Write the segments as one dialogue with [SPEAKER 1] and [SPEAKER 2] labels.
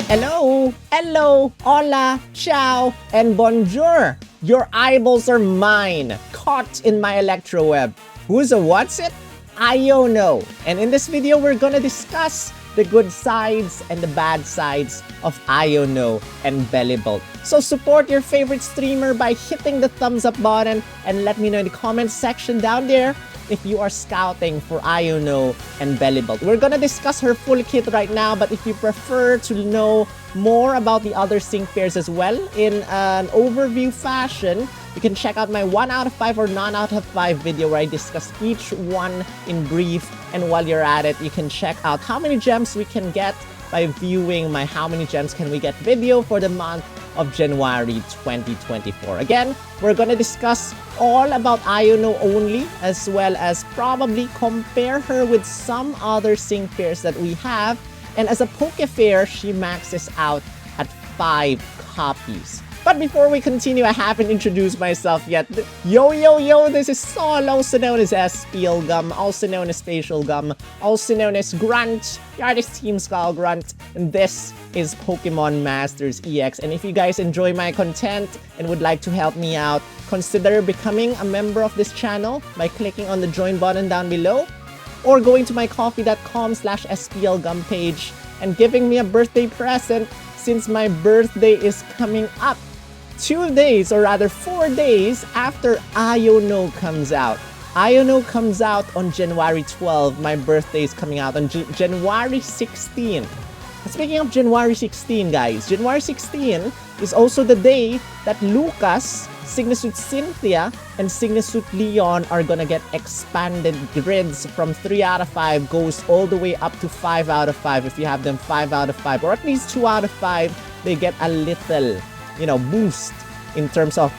[SPEAKER 1] Hello, hola, ciao, and bonjour. Your eyeballs are mine, caught in my electroweb. Who's a what's it? Iono. And in this video, we're gonna discuss the good sides and the bad sides of Iono and Bellibolt. So support your favorite streamer by hitting the thumbs up button and let me know in the comments section down there if you are scouting for Iono and Bellibolt. We're gonna discuss her full kit right now, but if you prefer to know more about the other sync pairs as well in an overview fashion, you can check out my 1 out of 5 or none out of 5 video where I discuss each one in brief. And while you're at it, you can check out how many gems we can get by viewing my how many gems can we get video for the month of January 2024. Again, we're gonna discuss all about Iono only, as well as probably compare her with some other sync pairs that we have. And as a Pokefair, she maxes out at 5 copies. But before we continue, I haven't introduced myself yet. Yo, this is Sol, also known as Absol-Gum, also known as Facial Gum, also known as Grunt. You are this Team Skull Grunt, and this is Pokemon Masters EX. And if you guys enjoy my content and would like to help me out, consider becoming a member of this channel by clicking on the join button down below, or going to my coffee.com/SPLGum page and giving me a birthday present since my birthday is coming up 2 days, or rather 4 days after Iono comes out. Iono comes out on January 12. My birthday is coming out on January 16. Speaking of January 16, guys, January 16 is also the day that Lucas, Signusuit Cynthia, and Signusuit Leon are gonna get expanded grids from 3 out of 5 goes all the way up to 5 out of 5. If you have them 5 out of 5 or at least 2 out of 5, they get a little, boost in terms of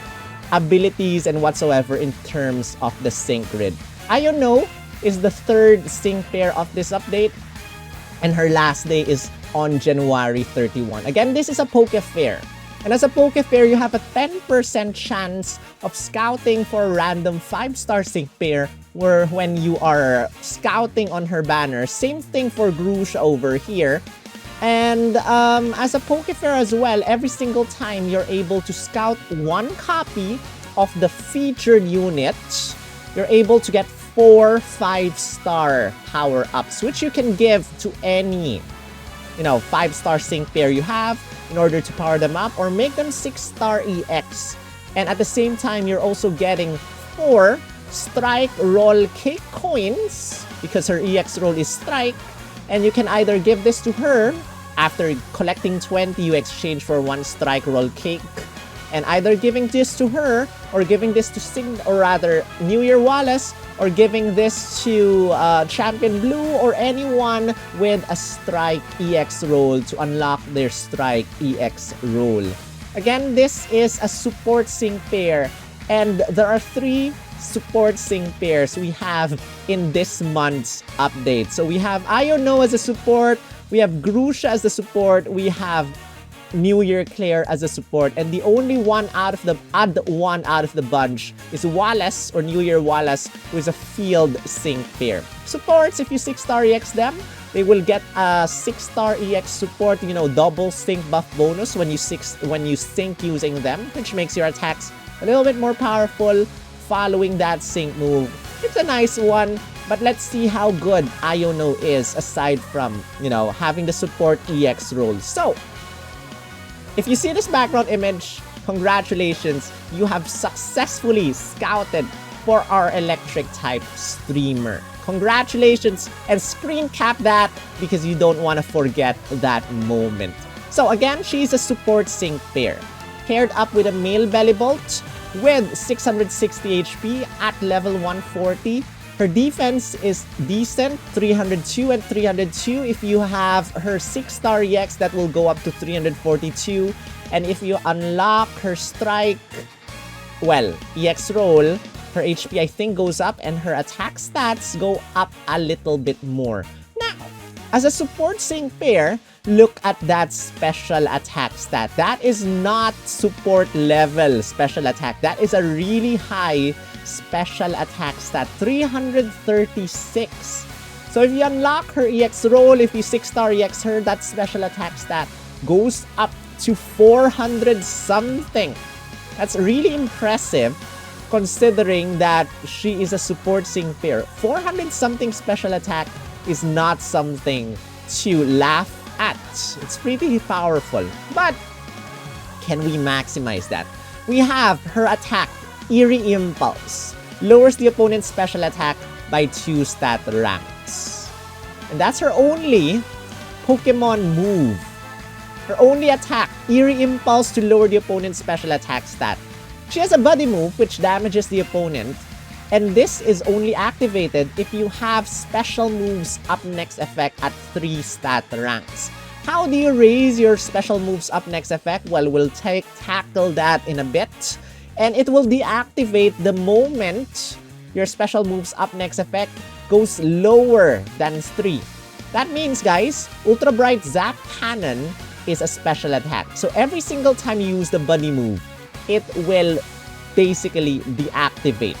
[SPEAKER 1] abilities and whatsoever in terms of the sync grid. Iono is the 3rd sync pair of this update, and her last day is on January 31. Again, this is a Pokefair. And as a Pokefair, you have a 10% chance of scouting for a random 5-star sync pair where when you are scouting on her banner. Same thing for Grusha over here. And as a Pokefair as well, every single time you're able to scout 1 copy of the featured unit, you're able to get 4 5-star power-ups, which you can give to any 5-star sync pair you have in order to power them up or make them 6-star EX. And at the same time, you're also getting 4 Strike Roll Cake coins because her EX roll is Strike. And you can either give this to her after collecting 20, you exchange for 1 Strike Roll Cake. And either giving this to her or giving this to New Year Wallace, or giving this to Champion Blue or anyone with a Strike EX roll to unlock their Strike EX roll. Again, this is a support sync pair, and there are 3 support sync pairs we have in this month's update. So we have Iono as a support, we have Grusha as a support, we have New Year Clair as a support, and the only one out of the bunch is Wallace or New Year Wallace, who is a field sync pair. Supports, if you 6-star EX them, they will get a 6-star EX support, double sync buff bonus when you sync using them, which makes your attacks a little bit more powerful following that sync move. It's a nice one, but let's see how good Iono is aside from, having the support EX roll. So, if you see this background image, congratulations, you have successfully scouted for our electric type streamer. Congratulations, and screen cap that because you don't want to forget that moment. So again, she's a support sync pair, paired up with a male Bellibolt with 660 HP at level 140. Her defense is decent, 302 and 302. If you have her 6-star EX, that will go up to 342. And if you unlock her Strike, EX roll, her HP I think goes up and her attack stats go up a little bit more. Now, as a support sync pair, look at that special attack stat. That is not support level special attack. That is a really high special attack stat, 336. So if you unlock her EX roll, if you 6-star EX her, that special attack stat goes up to 400 something. That's really impressive considering that she is a support sync pair. 400 something special attack is not something to laugh at. It's pretty powerful. But can we maximize that? We have her attack, Eerie Impulse. Lowers the opponent's special attack by 2 stat ranks. And that's her only Pokemon move. Her only attack, Eerie Impulse, to lower the opponent's special attack stat. She has a buddy move which damages the opponent, and this is only activated if you have special moves up next effect at 3 stat ranks. How do you raise your special moves up next effect? Well, we'll tackle that in a bit, and it will deactivate the moment your special moves up next effect goes lower than 3. That means, guys, Ultra Bright Zap Cannon is a special attack. So every single time you use the buddy move, it will basically deactivate.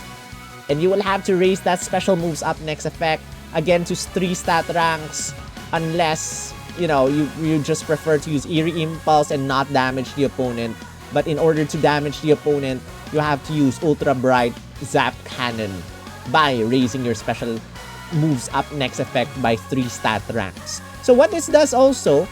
[SPEAKER 1] And you will have to raise that special moves up next effect again to 3 stat ranks, unless, you know, you just prefer to use Eerie Impulse and not damage the opponent. But in order to damage the opponent, you have to use Ultra Bright Zap Cannon by raising your special moves up next effect by 3 stat ranks. So what this does also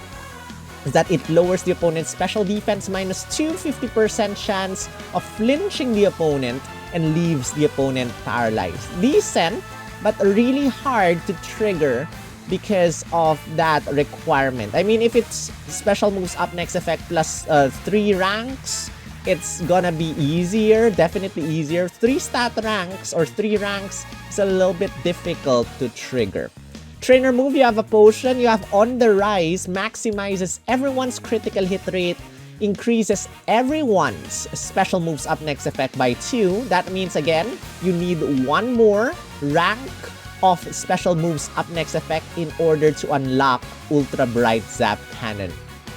[SPEAKER 1] is that it lowers the opponent's special defense -2, 50% chance of flinching the opponent, and leaves the opponent paralyzed. Decent, but really hard to trigger because of that requirement. I mean, if it's special moves up next effect plus 3 ranks, it's gonna be easier, definitely easier. 3 stat ranks or 3 ranks is a little bit difficult to trigger. Trainer move, you have a potion, you have On the Rise, maximizes everyone's critical hit rate, increases everyone's special moves up next effect by 2. That means, again, you need 1 more rank of special moves up next effect in order to unlock Ultra Bright Zap Cannon.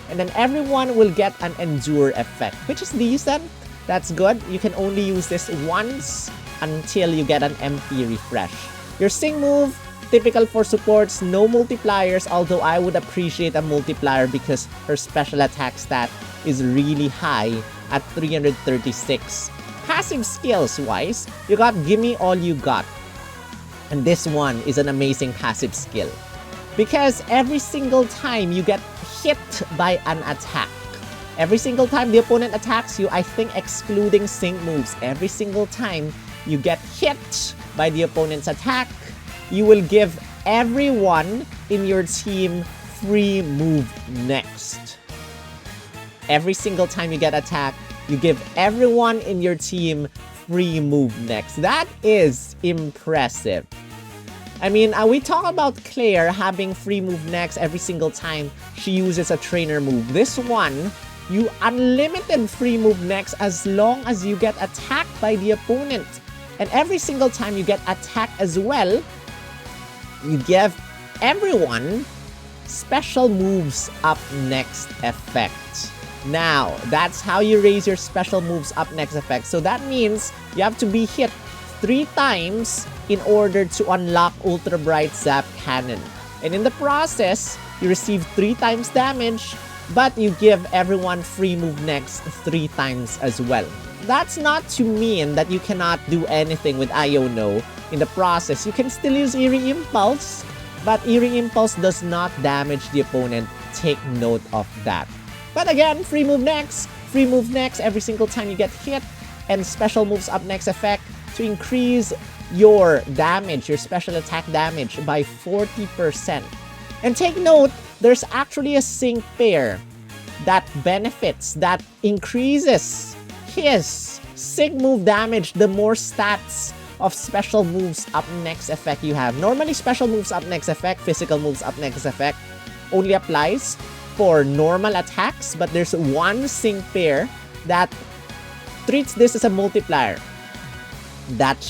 [SPEAKER 1] And then everyone will get an Endure effect, which is decent. That's good. You can only use this once until you get an MP refresh. Your Sing move, typical for supports, no multipliers, although I would appreciate a multiplier because her special attack stat is really high at 336. Passive skills wise, you got Gimme All You Got. And this one is an amazing passive skill, because every single time you get hit by an attack, every single time the opponent attacks you, I think excluding sync moves, every single time you get hit by the opponent's attack, you will give everyone in your team free move next. Every single time you get attacked, you give everyone in your team free move next. That is impressive. I mean, we talk about Clair having free move next every single time she uses a trainer move. This one, you unlimited free move next as long as you get attacked by the opponent. And every single time you get attacked as well, you give everyone special moves up next effect. Now, that's how you raise your special moves up next effect. So that means you have to be hit 3 times in order to unlock Ultra Bright Zap Cannon. And in the process, you receive 3 times damage, but you give everyone free move next 3 times as well. That's not to mean that you cannot do anything with Iono. In the process, you can still use Eerie Impulse, but Eerie Impulse does not damage the opponent. Take note of that. But again, free move next every single time you get hit, and special moves up next effect to increase your damage, your special attack damage by 40%. And take note, there's actually a sync pair that benefits, that increases his sync move damage the more stats of special moves up next effect you have. Normally, special moves up next effect, physical moves up next effect only applies for normal attacks, but there's one sync pair that treats this as a multiplier. That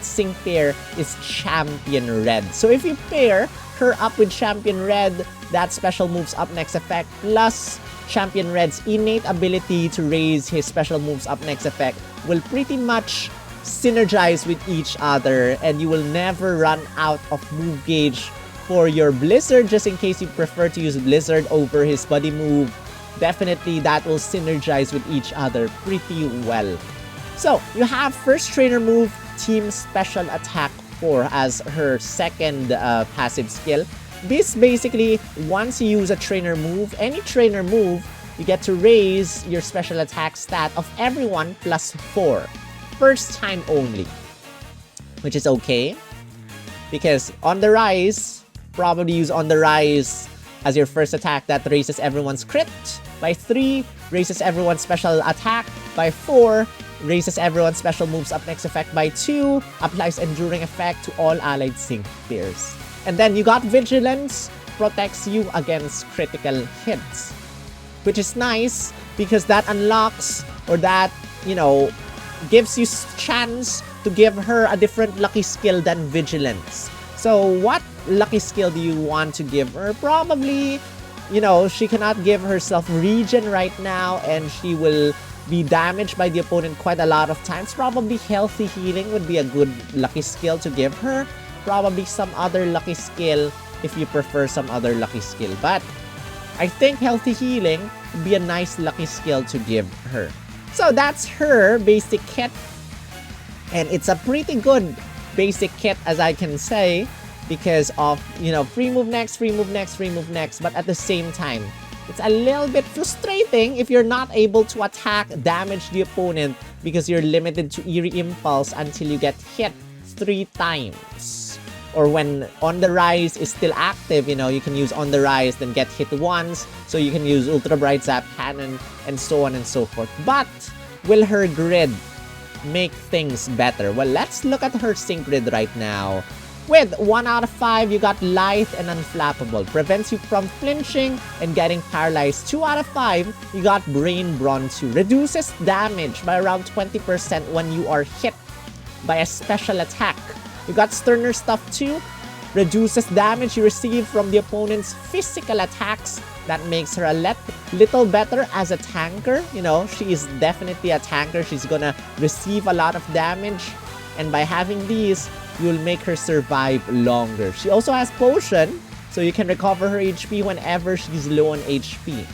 [SPEAKER 1] sync pair is Champion Red. So if you pair her up with Champion Red, that special moves up next effect plus Champion Red's innate ability to raise his special moves up next effect will pretty much synergize with each other, and you will never run out of move gauge for your Blizzard, just in case you prefer to use Blizzard over his buddy move. Definitely that will synergize with each other pretty well. So you have first trainer move, Team Special Attack 4 as her second passive skill. This basically, once you use a trainer move, any trainer move, you get to raise your special attack stat of everyone plus 4. First time only. Which is okay. Because on the rise, probably use on the rise as your first attack. That raises everyone's crit by 3, raises everyone's special attack by 4, raises everyone's special moves up next effect by 2, applies enduring effect to all allied sync tiers. And then you got Vigilance, protects you against critical hits. Which is nice because that unlocks, or that, you know, gives you chance to give her a different lucky skill than Vigilance. So what lucky skill do you want to give her? Probably, you know, she cannot give herself regen right now and she will be damaged by the opponent quite a lot of times. Probably Healthy Healing would be a good lucky skill to give her. Probably some other lucky skill if you prefer some other lucky skill. But I think Healthy Healing would be a nice lucky skill to give her. So that's her basic kit. And it's a pretty good basic kit, as I can say, because of, you know, free move next, free move next, free move next. But at the same time, it's a little bit frustrating if you're not able to attack, damage the opponent because you're limited to Eerie Impulse until you get hit 3 times. Or when On the Rise is still active, you know, you can use On the Rise, then get hit once. So you can use Ultra Bright Zap Cannon and so on and so forth. But will her grid make things better? Well, let's look at her sync grid right now. With 1 out of 5, you got Lithe and Unflappable. Prevents you from flinching and getting paralyzed. 2 out of 5, you got Brain Bronze 2. Reduces damage by around 20% when you are hit by a special attack. You got Sterner Stuff 2. Reduces damage you receive from the opponent's physical attacks. That makes her a little better as a tanker. You know, she is definitely a tanker. She's gonna receive a lot of damage. And by having these, you'll make her survive longer. She also has Potion, so you can recover her HP whenever she's low on HP.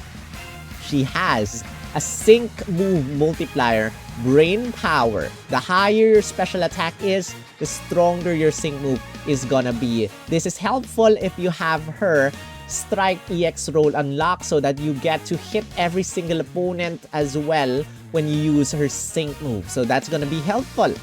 [SPEAKER 1] She has a sync move multiplier, Brain Power. The higher your special attack is, the stronger your sync move is gonna be. This is helpful if you have her Strike EX roll unlocked so that you get to hit every single opponent as well when you use her sync move. So that's gonna be helpful.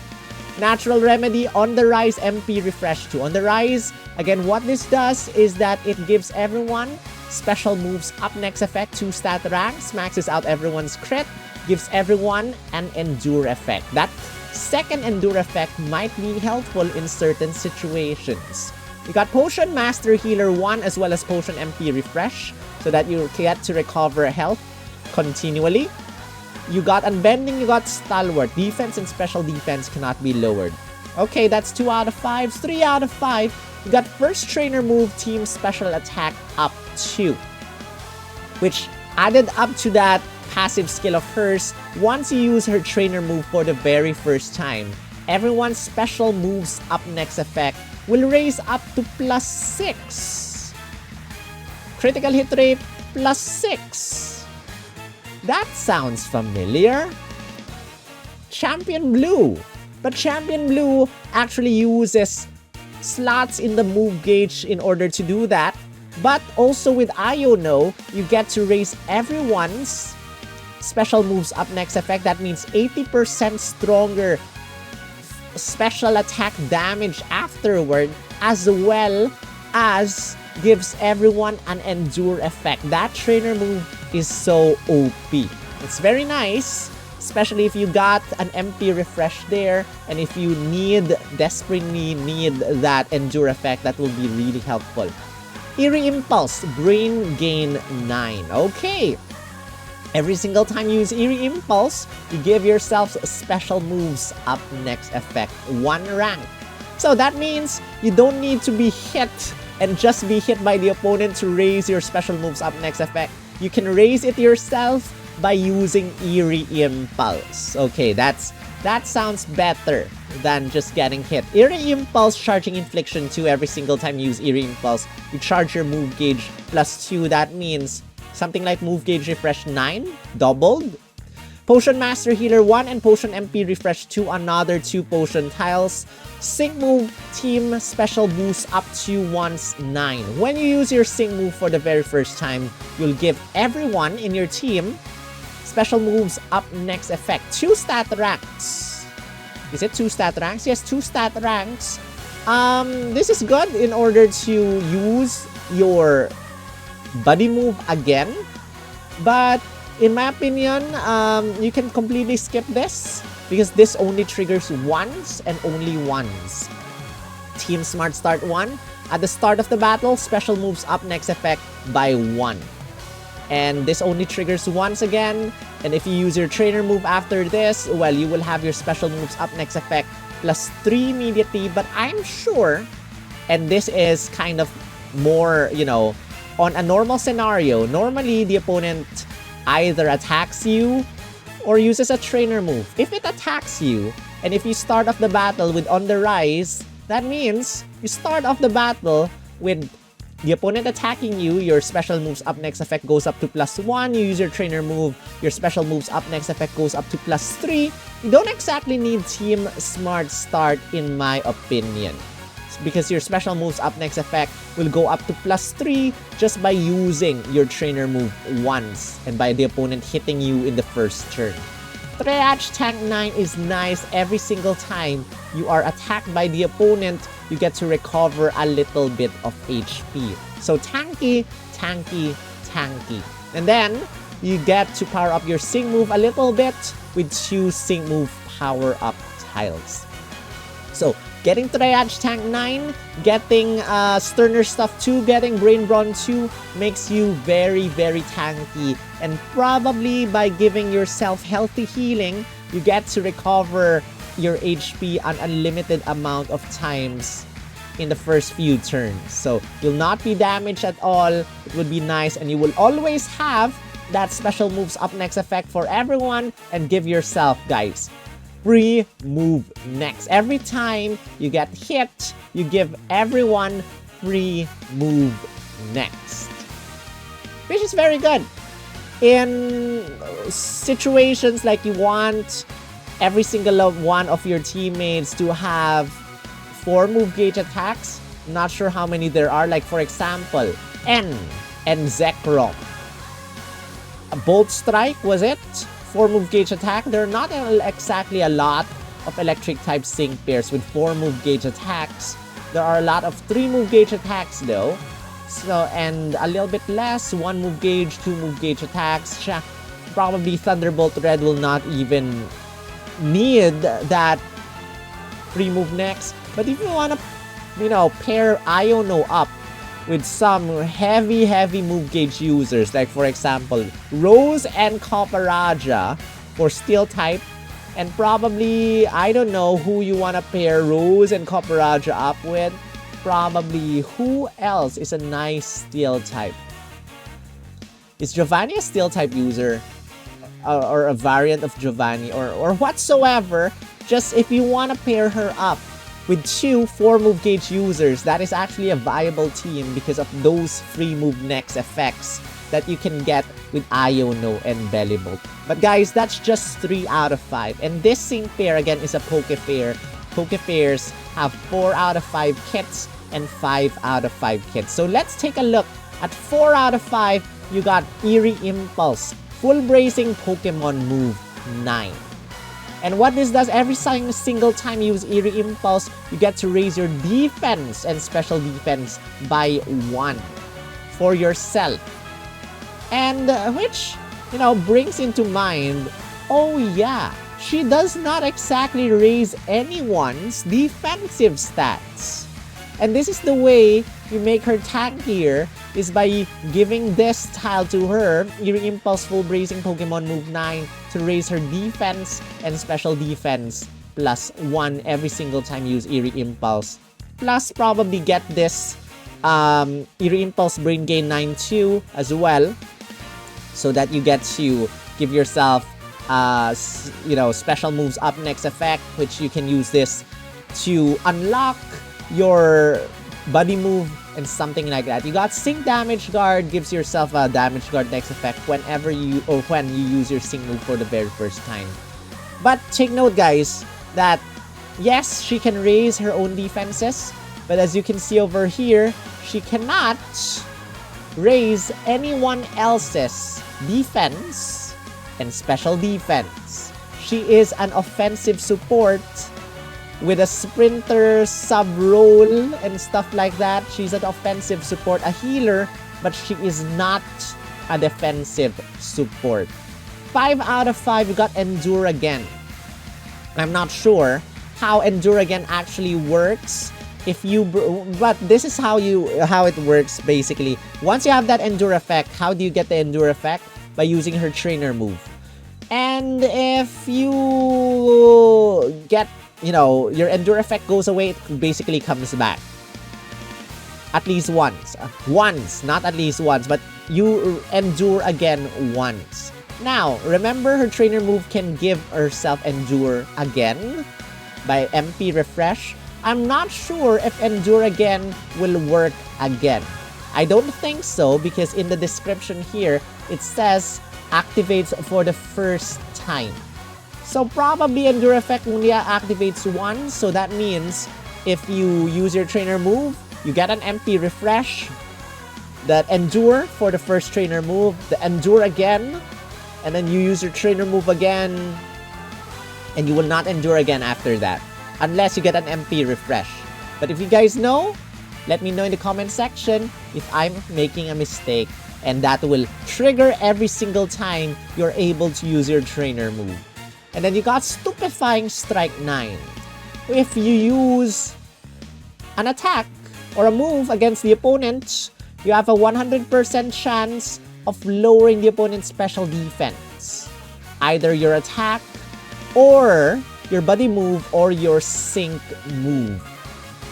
[SPEAKER 1] Natural Remedy, On the Rise MP Refresh 2. On the Rise, again, what this does is that it gives everyone special moves up next effect, 2 stat ranks, maxes out everyone's crit, gives everyone an Endure effect. That second Endure effect might be helpful in certain situations. You got Potion Master Healer 1 as well as Potion MP Refresh so that you get to recover health continually. You got Unbending, you got Stalwart. Defense and Special Defense cannot be lowered. Okay, that's 2 out of 5. 3 out of 5. You got First Trainer Move, Team Special Attack up 2. Which added up to that passive skill of hers, once you use her Trainer Move for the very first time, everyone's special moves up next effect will raise up to +6. Critical hit rate +6. That sounds familiar. Champion Blue. But Champion Blue actually uses slots in the move gauge in order to do that. But also with Iono, you get to raise everyone's special moves up next effect. That means 80% stronger special attack damage afterward, as well as gives everyone an Endure effect. That trainer move is so OP. It's very nice, especially if you got an MP Refresh there, and if you desperately need that Endure effect, that will be really helpful. Eerie Impulse, Brain Gain 9. Okay. Every single time you use Eerie Impulse, you give yourselves special moves up next effect, 1 rank. So that means you don't need to be hit and just be hit by the opponent to raise your special moves up next effect. You can raise it yourself by using Eerie Impulse. Okay, that's That sounds better than just getting hit. Eerie Impulse, charging Infliction 2 every single time you use Eerie Impulse. You charge your move gauge +2. That means something like move gauge refresh 9, doubled. Potion Master Healer 1 and Potion MP Refresh 2, another 2 potion tiles. Sync Move Team Special Boost up to once 9. When you use your Sync Move for the very first time, you'll give everyone in your team special moves up next effect. 2 stat ranks. Is it 2 stat ranks? Yes, 2 stat ranks. This is good in order to use your buddy move again. But in my opinion, you can completely skip this because this only triggers once and only once. Team Smart Start 1. At the start of the battle, special moves up next effect by 1. And this only triggers once again. And if you use your trainer move after this, well, you will have your special moves up next effect +3 immediately. But I'm sure, and this is kind of more, you know, on a normal scenario, normally the opponent either attacks you or uses a trainer move. If it attacks you, and if you start off the battle with On the Rise, that means you start off the battle with the opponent attacking you, your special moves up next effect goes up to +1, you use your trainer move, your special moves up next effect goes up to +3. You don't exactly need Team Smart Start in my opinion, because your special moves up next effect will go up to +3 just by using your trainer move once and by the opponent hitting you in the first turn. Triage Tank 9 is nice. Every single time you are attacked by the opponent, you get to recover a little bit of HP. So tanky, tanky, tanky. And then you get to power up your Sync move a little bit with 2 Sync move power up tiles. So getting Triage Tank 9, getting Sterner Stuff 2, getting Brain Brawn 2 makes you very, very tanky. And probably by giving yourself healthy healing, you get to recover your HP an unlimited amount of times in the first few turns. So you'll not be damaged at all. It would be nice, and you will always have that special moves up next effect for everyone. And give yourself, guys, free move next. Every time you get hit, you give everyone free move next, which is very good in situations like you want every single one of your teammates to have 4 move gauge attacks. Not sure how many there are. Like for example, N and Zekrom. A Bolt Strike, was it? 4 move gauge attack. There are not exactly a lot of electric type sync pairs with 4 move gauge attacks. There are a lot of 3 move gauge attacks though. So, and a little bit less, 1 move gauge, 2 move gauge attacks. Probably Thunderbolt Red will not even need that free move next. But if you want to, you know, pair Iono up with some heavy move gauge users, like for example, Rose and Copperaja for Steel type, and probably, I don't know who you want to pair Rose and Copperaja up with. Probably, who else is a nice Steel type? Is Giovanni a Steel type user? Or a variant of Giovanni, or whatsoever? Just if you want to pair her up with 2 4 move gauge users, that is actually a viable team because of those free move next effects that you can get with Iono and Bellibolt. But guys, that's just 3 out of 5. And this sync pair again is a Poke Pair. Poke Pairs have 4 out of 5 kits and 5 out of 5 kits. So let's take a look at 4 out of 5. You got Eerie Impulse, Full Bracing Pokemon Move 9. And what this does, every single time you use Eerie Impulse, you get to raise your defense and special defense by 1 for yourself. And which, you know, brings into mind, oh yeah, she does not exactly raise anyone's defensive stats. And this is the way you make her tankier, is by giving this tile to her, Eerie Impulse Full Bracing Pokemon Move 9, to raise her defense and special defense plus 1 every single time you use Eerie Impulse. Plus probably get this Eerie Impulse Brain Gain 9 too as well, so that you get to give yourself special moves up next effect, which you can use this to unlock your buddy move and something like that. You got Sync Damage Guard, gives yourself a Damage Guard next effect when you use your Sync move for the very first time. But take note, guys, that yes, she can raise her own defenses, but as you can see over here, she cannot raise anyone else's defense and special defense. She is an offensive support with a sprinter sub-role and stuff like that. She's an offensive support, a healer, but she is not a defensive support. 5 out of 5, we got Endure again. I'm not sure how Endure again actually works. But this is how it works basically. Once you have that Endure effect, how do you get the Endure effect? By using her trainer move. And if you get, your Endure effect goes away, it basically comes back. At least once. Once, not at least once, but you Endure again once. Now, remember her trainer move can give herself Endure again by MP Refresh. I'm not sure if Endure again will work again. I don't think so because in the description here, it says activates for the first time. So probably Endure effect only activates once. So that means if you use your trainer move, you get an MP Refresh, that Endure for the first trainer move, the Endure again, and then you use your trainer move again, and you will not Endure again after that, unless you get an MP Refresh. But if you guys know, let me know in the comment section if I'm making a mistake, and that will trigger every single time you're able to use your trainer move. And then you got Stupefying Strike 9. If you use an attack or a move against the opponent, you have a 100% chance of lowering the opponent's special defense. Either your attack or your buddy move or your sync move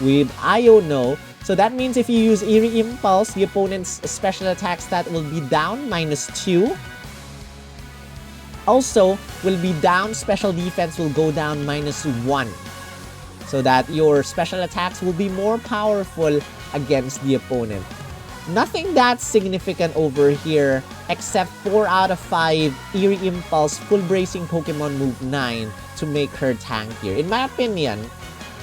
[SPEAKER 1] with Iono. So that means if you use Eerie Impulse, the opponent's special attack stat will be down -2. Also, will be down, special defense will go down -1. So that your special attacks will be more powerful against the opponent. Nothing that significant over here except 4 out of 5 Eerie Impulse full bracing Pokemon move 9 to make her tankier. In my opinion,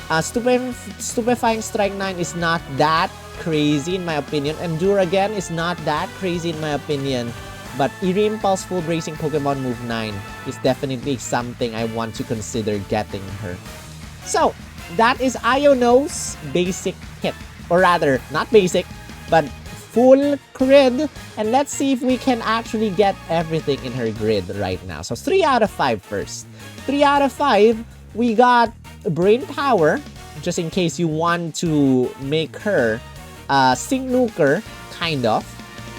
[SPEAKER 1] Stupefying Strike 9 is not that crazy in my opinion. Endure again is not that crazy in my opinion. But Eerie Impulse full bracing Pokemon move 9 is definitely something I want to consider getting her. So, that is Iono's basic kit. Or rather, not basic, but full grid. And let's see if we can actually get everything in her grid right now. So 3 out of 5 first. 3 out of 5, we got Brain Power, just in case you want to make her Sync Nuker, kind of.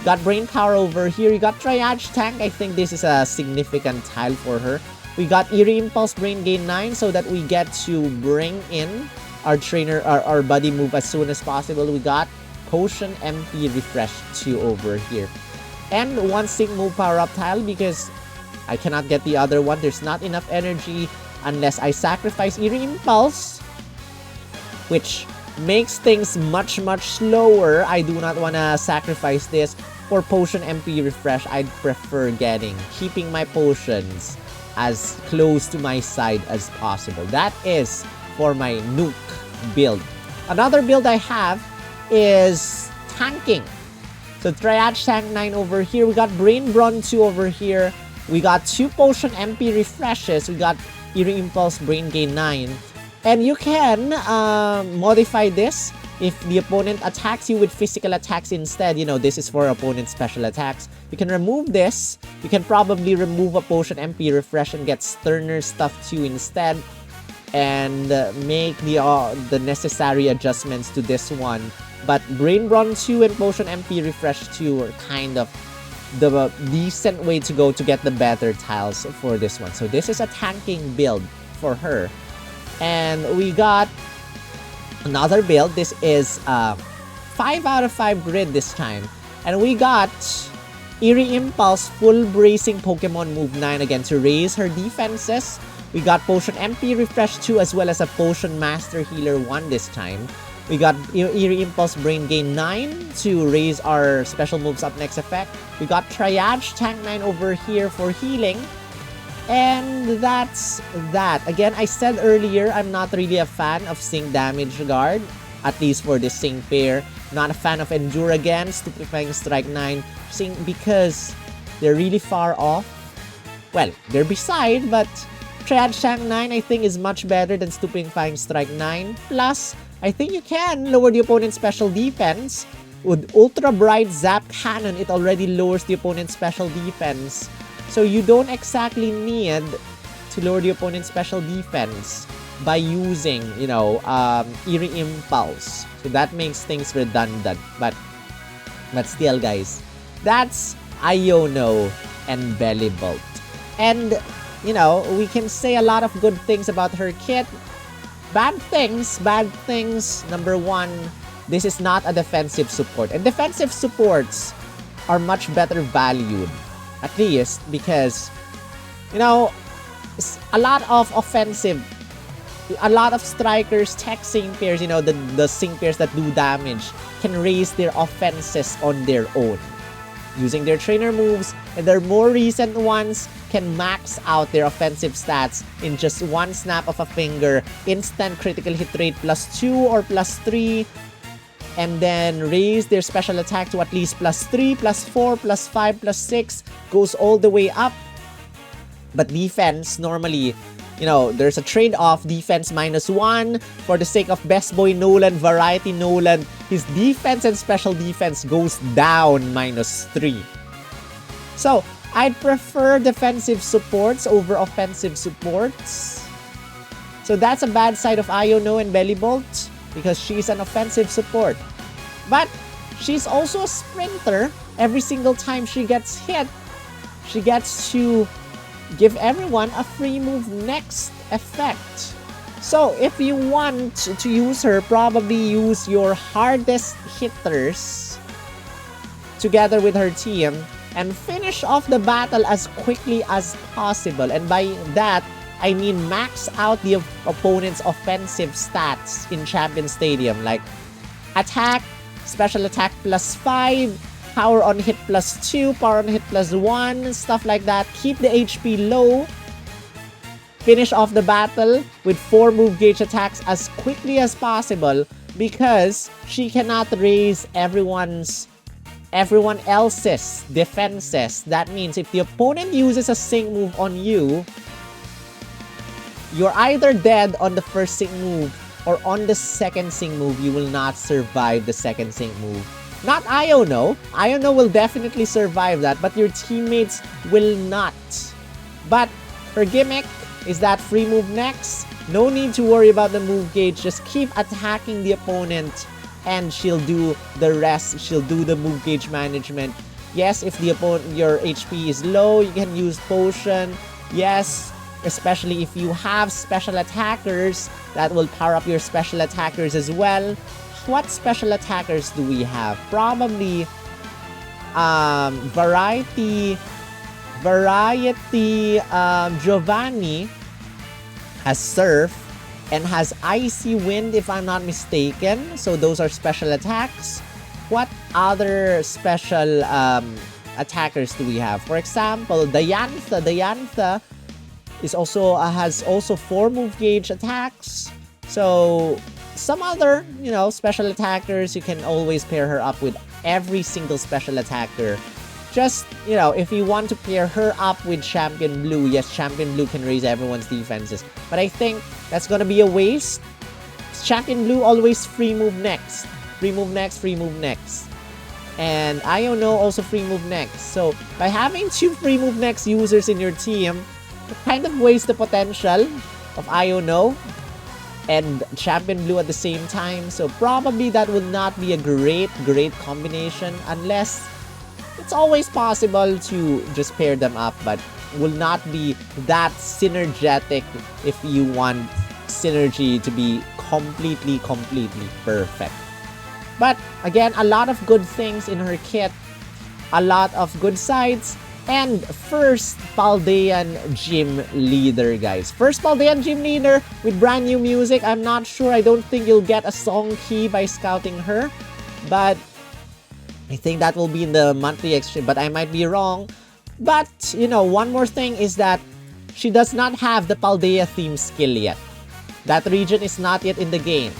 [SPEAKER 1] Got Brain Power over here. You got Triage Tank. I think this is a significant tile for her. We got Eerie Impulse Brain Gain 9 so that we get to bring in our trainer, our buddy move as soon as possible. We got Potion MP Refresh 2 over here. And one Sync Move Power Up tile because I cannot get the other one. There's not enough energy unless I sacrifice Eerie Impulse, which makes things much slower. I do not want to sacrifice this. For Potion MP Refresh, I'd prefer keeping my potions as close to my side as possible. That is for my nuke build. Another build I have is tanking. So Triage Tank 9 over here. We got Brain Brawn 2 over here. We got 2 Potion MP Refreshes. We got Eerie Impulse Brain Gain 9. And you can modify this if the opponent attacks you with physical attacks instead. This is for opponent special attacks. You can remove this. You can probably remove a Potion MP Refresh and get Sterner Stuff 2 instead. And make the necessary adjustments to this one. But Brain Brawn 2 and Potion MP Refresh 2 are kind of the decent way to go to get the better tiles for this one. So this is a tanking build for her. And we got another build. This is 5 out of 5 grid this time. And we got Eerie Impulse, full bracing Pokemon move 9 again to raise her defenses. We got Potion MP Refresh 2 as well as a Potion Master Healer 1 this time. We got Eerie Impulse Brain Gain 9 to raise our special moves up next effect. We got Triage Tank 9 over here for healing. And that's that. Again, I said earlier, I'm not really a fan of Sync Damage Guard. At least for this Sync pair. Not a fan of Endure again. Stupefying Strike 9. Sync because they're really far off. Well, they're beside, but Triage Tank 9 I think is much better than Stupefying Strike 9. Plus, I think you can lower the opponent's special defense. With Ultra Bright Zap Cannon, it already lowers the opponent's special defense. So you don't exactly need to lower the opponent's special defense by using, Eerie Impulse. So that makes things redundant. But still, guys, that's Iono and Bellibolt. And, we can say a lot of good things about her kit. Bad things. Number one, this is not a defensive support. And defensive supports are much better valued. At least because, a lot of strikers, tech sync pairs, the sync pairs that do damage can raise their offenses on their own. Using their trainer moves, and their more recent ones can max out their offensive stats in just one snap of a finger. Instant critical hit rate +2 or +3. And then raise their special attack to at least +3, +4, +5, +6. Goes all the way up. But defense, normally, there's a trade-off. Defense -1. For the sake of Best Boy Nolan, Variety Nolan, his defense and special defense goes down -3. So, I'd prefer defensive supports over offensive supports. So that's a bad side of Iono and Bellibolt, because she's an offensive support. But she's also a sprinter. Every single time she gets hit, she gets to give everyone a free move next effect. So if you want to use her, probably use your hardest hitters together with her team and finish off the battle as quickly as possible. And by that, I mean max out the opponent's offensive stats in Champion Stadium, like attack, special attack +5, power on hit +2, power on hit +1, stuff like that. Keep the HP low. Finish off the battle with 4 move gauge attacks as quickly as possible, because she cannot raise everyone else's defenses. That means if the opponent uses a sync move on you, you're either dead on the first sync move or on the second sync move. You will not survive the second sync move. Not Iono. Iono will definitely survive that, but your teammates will not. But her gimmick is that free move next. No need to worry about the move gauge. Just keep attacking the opponent and she'll do the rest. She'll do the move gauge management. Yes, if the opponent, your HP is low, you can use potion. Yes, especially if you have special attackers, that will power up your special attackers as well. What special attackers do we have? Probably Variety Giovanni has Surf and has Icy Wind, if I'm not mistaken. So those are special attacks. What other special attackers do we have? For example, Diantha. Diantha is also has also 4 move gauge attacks. So some other, special attackers, you can always pair her up with every single special attacker. Just, if you want to pair her up with Champion Blue, yes, Champion Blue can raise everyone's defenses. But I think that's gonna be a waste. Champion Blue always free move next. Free move next, free move next. And Iono also free move next. So, by having 2 free move next users in your team, it kind of wastes the potential of Iono and Champion Blue at the same time. So, probably that would not be a great combination, unless it's always possible to just pair them up, but will not be that synergetic if you want synergy to be completely perfect. But again, a lot of good things in her kit. a lot of good sides. And first Paldean Gym Leader, guys. First Paldean Gym Leader with brand new music. I'm not sure. I don't think you'll get a song key by scouting her. But I think that will be in the monthly exchange. But I might be wrong. But, you know, one more thing is that she does not have the Paldea theme skill yet. That region is not yet in the game.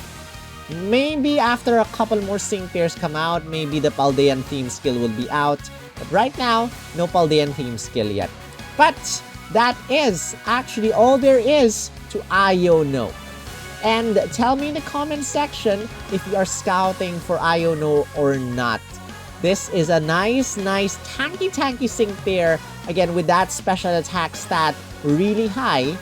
[SPEAKER 1] Maybe after a couple more sync pairs come out, maybe the Paldean theme skill will be out. But right now, no Paldean theme skill yet. But that is actually all there is to Iono. And tell me in the comment section if you are scouting for Iono or not. This is a nice tanky sync pair. Again, with that special attack stat really high.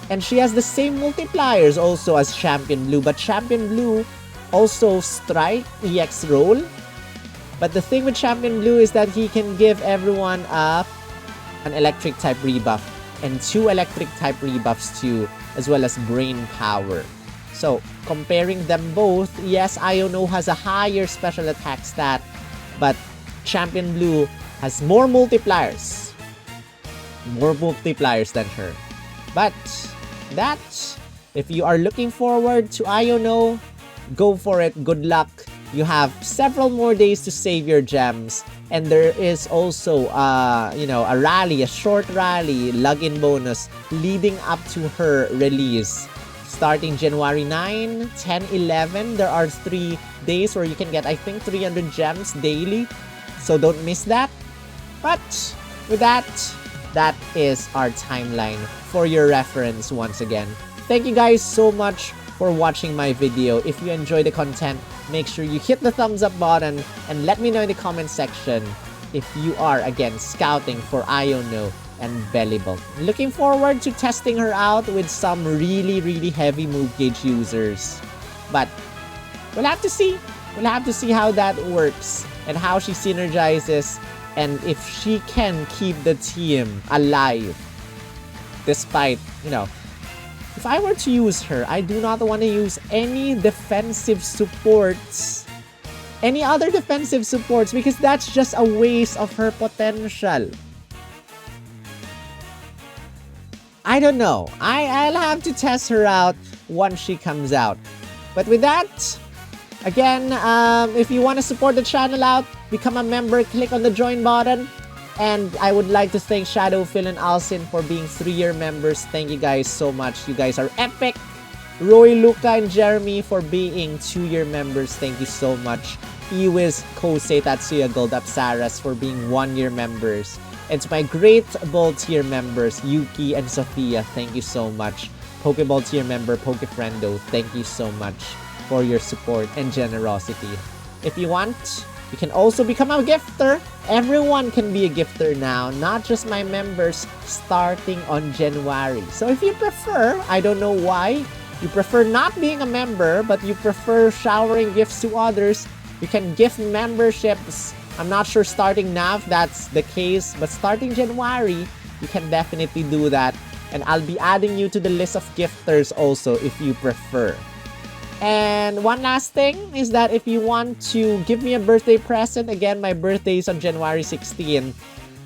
[SPEAKER 1] And she has the same multipliers also as Champion Blue. But Champion Blue also strike EX roll. But the thing with Champion Blue is that he can give everyone an electric type rebuff and 2 electric type rebuffs too, as well as brain power. So comparing them both, yes, Iono has a higher special attack stat, but Champion Blue has more multipliers than her. But that, if you are looking forward to Iono, go for it. Good luck. You have several more days to save your gems, and there is also a rally, a short rally login bonus leading up to her release starting January 9, 10, 11. There are 3 days where you can get, I think, 300 gems daily, so don't miss that. But with that is our timeline for your reference once again. Thank you guys so much for watching my video. If you enjoy the content, make sure you hit the thumbs up button and let me know in the comment section if you are again scouting for Iono and Bellibolt. Looking forward to testing her out with some really heavy move gauge users. But we'll have to see. We'll have to see how that works and how she synergizes and if she can keep the team alive despite, if I were to use her, I do not want to use any defensive supports. Any other defensive supports, because that's just a waste of her potential. I don't know. I'll have to test her out once she comes out. But with that, again, if you want to support the channel out, become a member, click on the join button. And I would like to thank Shadow, Phil, and Alcin for being 3-year members. Thank you guys so much. You guys are epic. Roy, Luca, and Jeremy for being 2-year members. Thank you so much. Iwiz, Kosei, Tatsuya, Gold, Apsaras for being 1-year members. And to my great Ball tier members, Yuki and Sophia, thank you so much. Pokeball tier member, Pokefriendo, thank you so much for your support and generosity. If you want, you can also become a gifter. Everyone can be a gifter now, not just my members, starting on January. So if you prefer, I don't know why, you prefer not being a member, but you prefer showering gifts to others, you can gift memberships. I'm not sure starting now if that's the case, but starting January, you can definitely do that. And I'll be adding you to the list of gifters also if you prefer. And one last thing is that if you want to give me a birthday present, again, my birthday is on January 16, you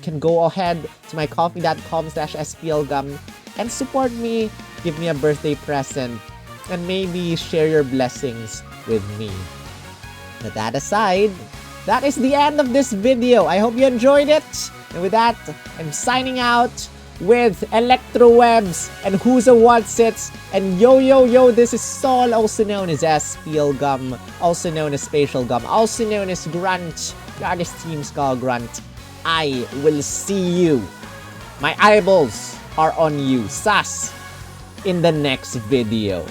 [SPEAKER 1] can go ahead to my coffee.com/splgum and support me, give me a birthday present, and maybe share your blessings with me. But that aside, that is the end of this video. I hope you enjoyed it. And with that, I'm signing out with Electrowebs and Who's a What's It and yo, this is Sol, also known as SPLgum, also known as Spatial Gum, also known as Grunt. God, this team's called Grunt. I will see you. My eyeballs are on you, sus, in the next video.